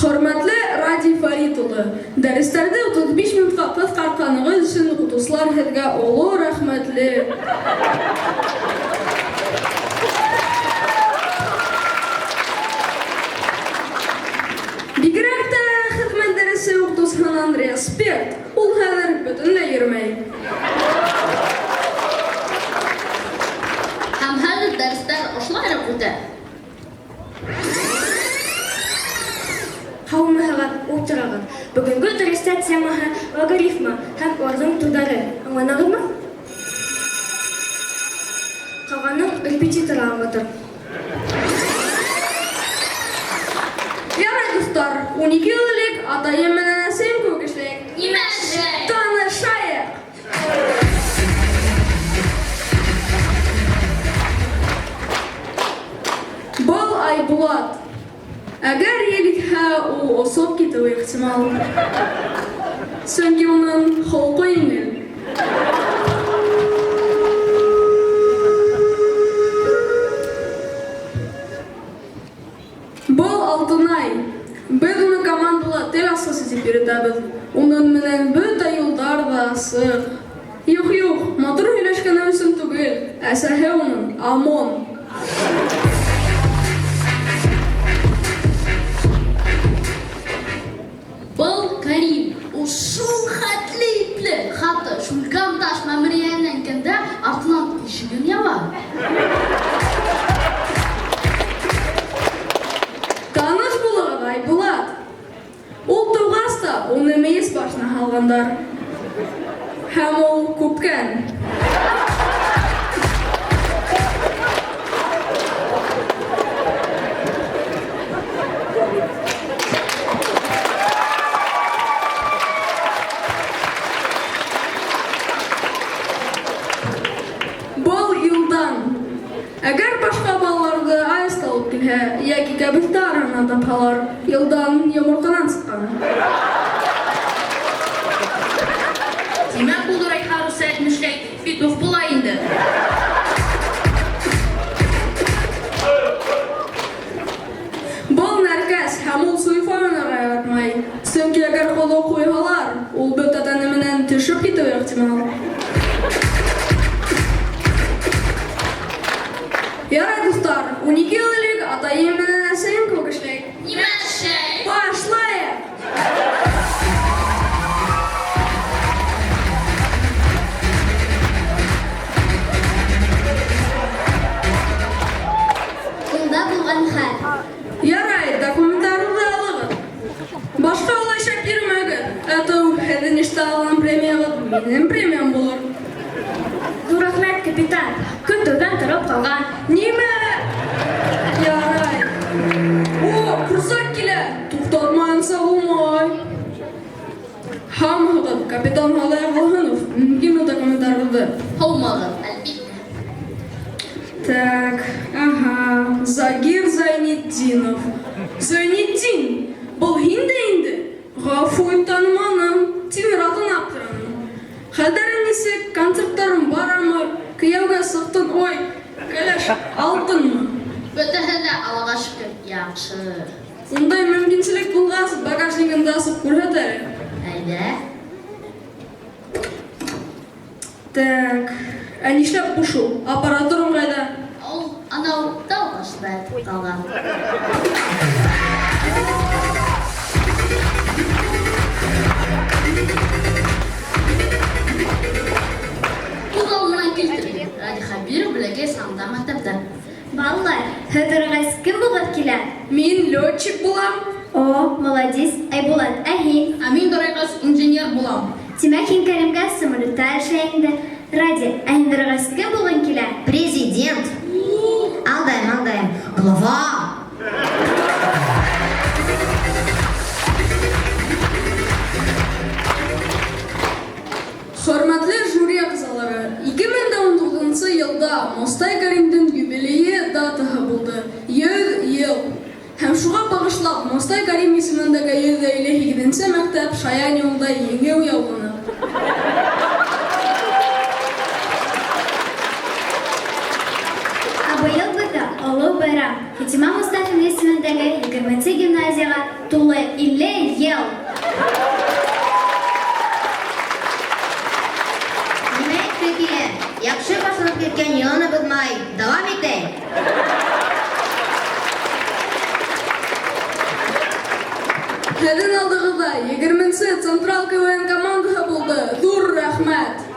Hörmətli Radi Farid ulu, dərslərdə 35 minutqa qısqartqanınız üçün uğuşlar sizə ulu rəhmətli. Bigirək də xidmət dərsi uğuşan Andrea Spert, ul həzər bütünlə yürümey. Həm həzər dərslər oşlayırıq ötə. Қауымығығын отырағын. Бүгінгі дұрыстат самаға логарифма һәм ордың тудары. Аңланағын ма? Қалғаның репетитор аңлатыр. Ярай, достар, 12 yıllık atayım менен әсем көкішлік. Немәші? Танышайық! Бұл Айбулат. Әгәр елікһә, ул осоп китеүе ихтимал. Сөнки уның холқы еңел. Бұл Алтынай. Біз уны командала тел асыс итеп йөрөтәбез. Уның менән бөтә юлдар да асык. Юк, матур һөйләшкәне өчен түгел, әсәһе уның ОМОН. Бұл Карим. Ул шул хәтле ипле. Хатта шулкам таш мәмриянен кенде артынан ишеген ява. Таныш булыгыз, Айбулат. Ул тугас та уны мейес башына һалгандар. Һәм ул күпкән. Әгәр башка балаларды аиста алып килһә, яки кәбестә араны тапһалар, йылдан йомыркадан сыккан. Димәк, ул Райха Руса әйтмешләй, фитух була инде. Был нәркәс һәм ул суйфанына яратмай. Сөнки әгәр колы куйһалар, ул бөтә тәне менән төшеп китүе ихтимал. Ярай, достар, 12 yıllık atayım менән әсәем көкешлек. Немәші? Башлайык! Шунда булган хәл. Ярай, документларыңызды алыгыз. Башка алайша бирмәгез. Әтү һеҙҙең эштә алган премияғыҙ минең премиям булыр. Рәхмәт, капитан. Көтөүҙән тороп ҡалған. Нимә? Ярай. О, курсак килә. Туҡтатмайынса булмай. Һамығыҙ, капитан Һалай Волһынов. Мөмкин документтарығыҙҙы. Һаумағыҙ, әлбиттә. Так, ага. Загир Зайнетдинов. Зайнетдин, был һин дә инде. Ғафу ит, таныманым. Тимер атын аптыраным. Хәлдәрең нисек? Концерттарың барамы? Кейәүгә сыҡтың, ой, кәләш, алтынмы? Бөтәһе лә Аллаға шөкөр, яҡшы. Ундай мөмкинселек булғас, багажнигыңды асып күрһәт әле. Әйҙә. Так, ә нишләп бушу? Аппаратурың ҡайҙа? Ул анау тау башында ҡалған. Ул алынан килтерде. Ради Хабиров беләгә санда мәктәптә. Балалар, һеҙҙәргә кем булғыҙ килә? Мин летчик булам. О, молодец, Айбулат, ә һин? Ә мин Дорайғас инженер булам. Тимәк, һин Кәримгә самолетта эшләй инде. Ради, ә һиндәргә кем булғың килә? Президент. Алдайым. Глава. Хөрмәтле жюри ағзалары, 2019 йылда Мостай Кәримдең юбилейы датаһы булды. 100 йыл. Һәм шуға багышлап Мостай Кәрим исемендәге 158-нче мәктәп Шаян юлында еңгәү яулыны. Быйыл быҙҙа оло байрам. Хитима Мостафин исемендәге 20-нче гимназия Конституцияға тулы 50 ел. Нимә әйтте килен? Яхшы башланып киткән елны бозмай. Дәвам итәйек. Һеҙҙең алдығыҙҙа 20-нсе Централ КВН командаһы булды. Ҙур рәхмәт!